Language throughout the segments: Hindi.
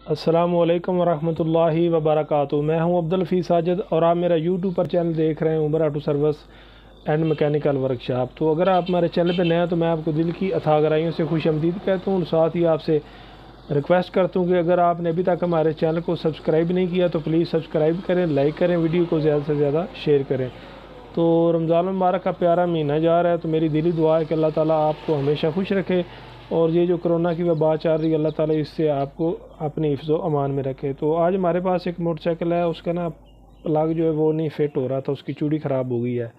अस्सलामुअलैकुम वरहमतुल्लाहि वबरकातुहू। मैं हूं अब्दुल हफीज़ साजिद और आप मेरा यूट्यूब पर चैनल देख रहे हैं Umar auto service and mechanical workshop. तो अगर आप हमारे चैनल पर नए हैं तो मैं आपको दिल की अथाह गहराइयों से खुशामदीद कहता हूँ। साथ ही आपसे रिक्वेस्ट करता हूँ कि अगर आपने अभी तक हमारे चैनल को सब्सक्राइब नहीं किया तो प्लीज़ सब्सक्राइब करें, लाइक करें, वीडियो को ज़्यादा से ज़्यादा शेयर करें। तो रमज़ान मुबारक का प्यारा महीना जा रहा है, तो मेरी दिली दुआ है कि अल्लाह ताला आपको हमेशा खुश रखे और ये जो कोरोना की वबा चल रही है अल्लाह ताला इससे आपको अपनी हिफ्ज़ो अमान में रखे। तो आज हमारे पास एक मोटरसाइकिल है, उसका ना प्लग जो है वो नहीं फिट हो रहा था, उसकी चूड़ी ख़राब हो गई है।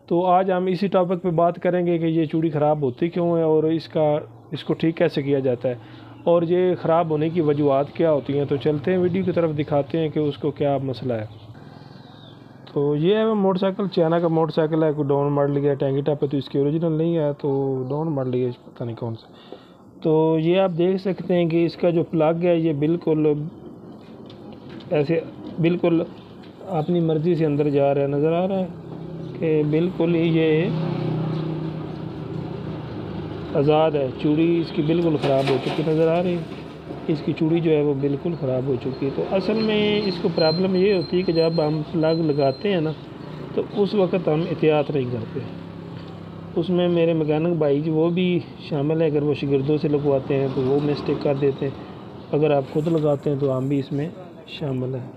तो आज हम इसी टॉपिक पे बात करेंगे कि ये चूड़ी ख़राब होती क्यों है और इसको ठीक कैसे किया जाता है और ये ख़राब होने की वजूहत क्या होती हैं। तो चलते हैं वीडियो की तरफ, दिखाते हैं कि उसको क्या मसला है। तो ये है मोटरसाइकिल, चाइना का मोटरसाइकिल है, कोई डाउन मॉडल है, टैंकी टाप पे तो इसकी ओरिजिनल नहीं है, तो डाउन मॉडल है, पता नहीं कौन सा। तो ये आप देख सकते हैं कि इसका जो प्लग है ये बिल्कुल ऐसे बिल्कुल अपनी मर्ज़ी से अंदर जा रहा है, नज़र आ रहा है कि बिल्कुल ही ये आज़ाद है। चूड़ी इसकी बिल्कुल ख़राब हो चुकी नज़र आ रही है, इसकी चूड़ी जो है वो बिल्कुल ख़राब हो चुकी है। तो असल में इसको प्रॉब्लम ये होती है कि जब हम प्लग लगाते हैं ना तो उस वक़्त हम एहतियात नहीं करते। उसमें मेरे मैकेनिक भाई वो भी शामिल है, अगर वो शागिर्दों से लगवाते हैं तो वो मिस्टेक कर देते हैं, अगर आप खुद लगाते हैं तो हम भी इसमें शामिल हैं।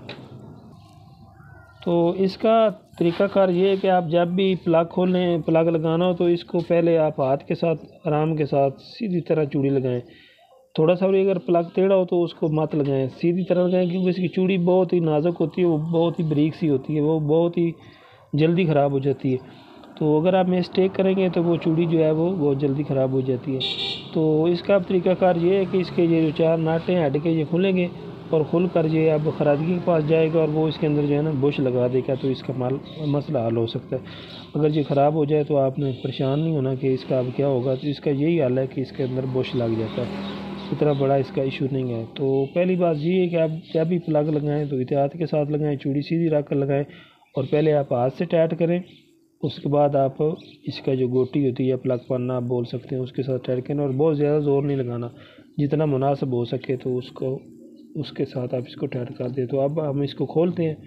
तो इसका तरीक़ाकार ये है कि आप जब भी प्लग खोलें, प्लग लगाना हो तो इसको पहले आप हाथ के साथ आराम के साथ सीधी तरह चूड़ी लगाएं। थोड़ा सा भी अगर प्लग टेढ़ा हो तो उसको मत लगाएं, सीधी तरह लगाएं, क्योंकि इसकी चूड़ी बहुत ही नाजुक होती है, वो बहुत ही बारीक सी होती है, वो बहुत ही जल्दी ख़राब हो जाती है। तो अगर आप मिस्टेक करेंगे तो वो चूड़ी जो है वो बहुत जल्दी ख़राब हो जाती है। तो इसका तरीक़ाकार ये है कि इसके ये जो चार नाटे हैं हट के ये खुलेंगे और खुल कर ये अब खरादगी के पास जाएगा और वो इसके अंदर जो है ना बुश लगा देगा, तो इसका मसला हल हो सकता है। अगर ये ख़राब हो जाए तो आपने परेशान नहीं होना कि इसका अब क्या होगा। तो इसका यही हल है कि इसके अंदर बुश लग जाता है, इतना बड़ा इसका इशू नहीं है। तो पहली बात ये है कि आप जब भी प्लग लगाएं तो एहतियात के साथ लगाएं, चूड़ी सीधी रख कर लगाएं और पहले आप हाथ से टाइट करें, उसके बाद आप इसका जो गोटी होती है प्लग पन्ना आप बोल सकते हैं उसके साथ टाइट करें और बहुत ज़्यादा ज़ोर नहीं लगाना, जितना मुनासिब हो सके तो उसके साथ आप इसको टाइट कर दें। तो अब हम इसको खोलते हैं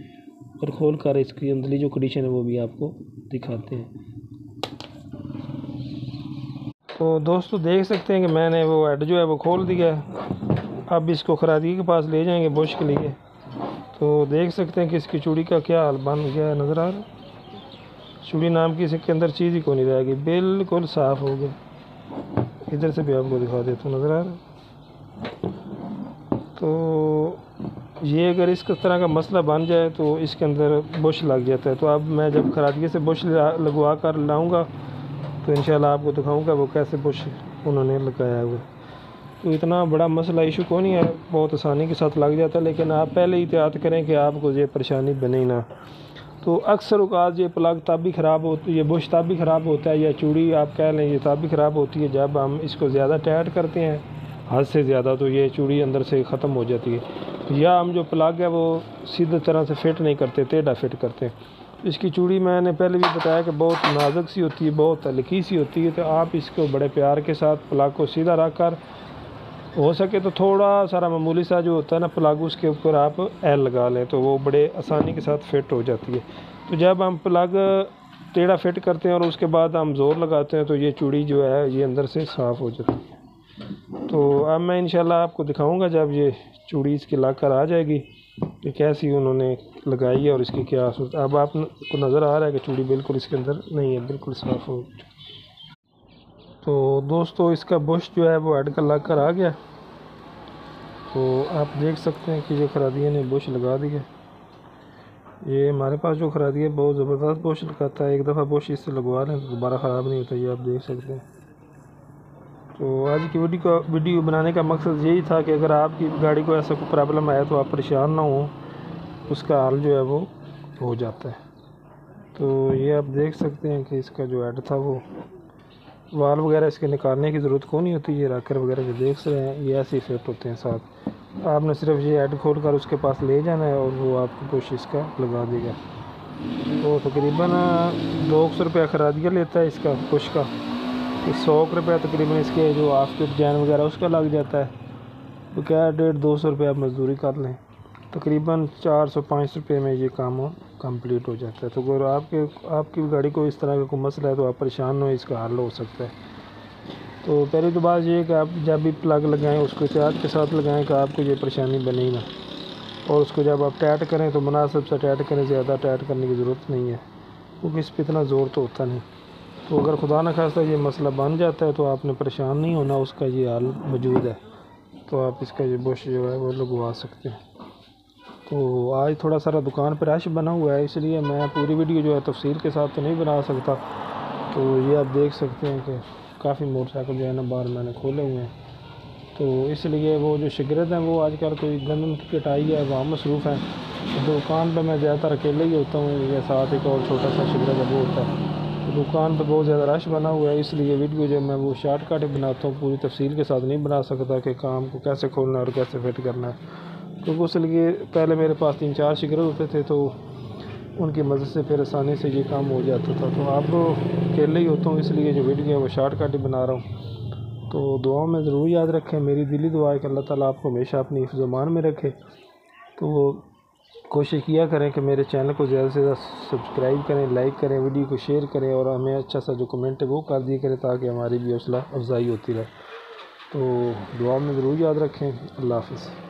और खोल कर इसकी अंदरली जो कंडीशन है वो भी आपको दिखाते हैं। तो दोस्तों देख सकते हैं कि मैंने वो हेड जो है वो खोल दिया है। अब इसको खरादगी के पास ले जाएंगे बुश के लिए। तो देख सकते हैं कि इसकी चूड़ी का क्या हाल बन गया है, नज़र आ रहा है। चूड़ी नाम की इसके अंदर चीज़ ही को नहीं रहेगी, बिल्कुल साफ़ हो गया। इधर से भी आपको दिखा देता हूँ, नज़र आ रहा है। तो ये अगर इस तरह का मसला बन जाए तो इसके अंदर बुश लग जाता है। तो अब मैं जब खरादगी से बुश लगवा कर लाऊँगा तो इंशाल्लाह आपको दिखाऊंगा वो कैसे बुश उन्होंने लगाया हुआ। तो इतना बड़ा मसला इशू को नहीं है, बहुत आसानी के साथ लग जाता है, लेकिन आप पहले ही एहतियात करें कि आपको ये परेशानी बने ना। तो अक्सर औक़ात ये प्लग तब भी ख़राब होती है, ये बुश तब भी ख़राब होता है, या चूड़ी आप कह लें ये तब भी ख़राब होती है जब हम इसको ज़्यादा टाइट करते हैं, हद से ज़्यादा, तो ये चूड़ी अंदर से ख़त्म हो जाती है। या हम जो प्लग है वो सीधी तरह से फिट नहीं करते, टेढ़ा फिट करते हैं। इसकी चूड़ी मैंने पहले भी बताया कि बहुत नाजुक सी होती है, बहुत हल्की सी होती है। तो आप इसको बड़े प्यार के साथ प्लग को सीधा रख कर, हो सके तो थोड़ा सारा मामूली सा जो होता है ना प्लग, उसके ऊपर आप एल लगा लें तो वो बड़े आसानी के साथ फिट हो जाती है। तो जब हम प्लग टेढ़ा फिट करते हैं और उसके बाद हम ज़ोर लगाते हैं तो ये चूड़ी जो है ये अंदर से साफ़ हो जाती है। तो अब मैं इंशाल्लाह आपको दिखाऊँगा जब ये चूड़ी इसकी लग कर आ जाएगी कि कैसी उन्होंने लगाई है और इसकी क्या। अब आपको नज़र आ रहा है कि चूड़ी बिल्कुल इसके अंदर नहीं है, बिल्कुल साफ़ हो। तो दोस्तों इसका बुश जो है वो हेड का लग कर आ गया। तो आप देख सकते हैं कि ये खरादिया ने बुश लगा दिया। ये हमारे पास जो खरादिया बहुत ज़बरदस्त बुश लगाता है, एक दफ़ा बुश इससे लगवा लें तो दोबारा ख़राब नहीं होता, ये आप देख सकते हैं। तो आज की वीडियो बनाने का मकसद यही था कि अगर आपकी गाड़ी को ऐसा कोई प्रॉब्लम आए तो आप परेशान ना हो, उसका हल जो है वो हो जाता है। तो ये आप देख सकते हैं कि इसका जो हेड था वो वाल वगैरह इसके निकालने की ज़रूरत को नहीं होती, ये राकर वगैरह जो देख रहे हैं ये ऐसे ही फिट होते हैं साथ। आपने सिर्फ ये हेड खोल कर उसके पास ले जाना है और वो आपको बुश इसका लगा देगा। तो तकरीबन 200 रुपया खरादिया लेता है इसका बुश का, तो 100 रुपया तकरीबन इसके जो आफ्टर डिजाइन वगैरह उसका लग जाता है। तो क्या 150-200 रुपये आप मज़दूरी कर लें, तकरीबन 400-500 रुपये में ये काम कंप्लीट हो जाता है। तो अगर आपकी भी गाड़ी को इस तरह का कोई मसला है तो आप परेशान हो, इसका हल हो सकता है। तो पहली तो बात ये है कि आप जब भी प्लग लगाएं उसको एहतियात के साथ लगाएं कि आपको ये परेशानी बने ही ना, और उसको जब आप टाइट करें तो मुनासिब सा टाइट करें, ज़्यादा टाइट करने की ज़रूरत नहीं है क्योंकि इस पर इतना ज़ोर तो होता नहीं। तो अगर खुदा न खास्ता ये मसला बन जाता है तो आपने परेशान नहीं होना, उसका ये हल मौजूद है। तो आप इसका ये बुश जो है वो लगवा सकते हैं। तो आज थोड़ा सारा दुकान पर रश बना हुआ है, इसलिए मैं पूरी वीडियो जो है तफसील के साथ तो नहीं बना सकता। तो ये आप देख सकते हैं कि काफ़ी मोटरसाइकिल जो है ना बाहर मैंने खोले हुए हैं। तो इसलिए वो जो शिगरत हैं वो आजकल कोई गंदम की कटाई है वहाँ मसरूफ़ हैं। तो दुकान पर मैं ज़्यादातर अकेले ही होता हूँ या साथ एक और छोटा सा शिगरत है वो होता है। तो दुकान पर बहुत ज़्यादा रश बना हुआ है, इसलिए वीडियो जो मैं वो शॉर्टकट बनाता हूँ, पूरी तफसील के साथ नहीं बना सकता कि काम को कैसे खोलना है और कैसे फिट करना है। क्योंकि उस लिए पहले मेरे पास 3-4 शिगरत होते थे तो उनकी मदद से फिर आसानी से ये काम हो जाता था। तो अब अकेले ही होता हूँ, इसलिए जो वीडियो है वो शॉर्टकट ही बना रहा हूँ। तो दुआओं में ज़रूर याद रखें, मेरी दिली दुआ है कि अल्लाह ताला आपको हमेशा अपनी हिफ्ज़ मान में रखे। तो कोशिश किया करें कि मेरे चैनल को ज़्यादा से ज़्यादा सब्सक्राइब करें, लाइक करें, वीडियो को शेयर करें और हमें अच्छा सा जो कमेंट है वो कर दिया करें ताकि हमारी भी हौसला अफजाई होती रहे। तो दुआ में ज़रूर याद रखें। अल्लाह हाफ़िज़।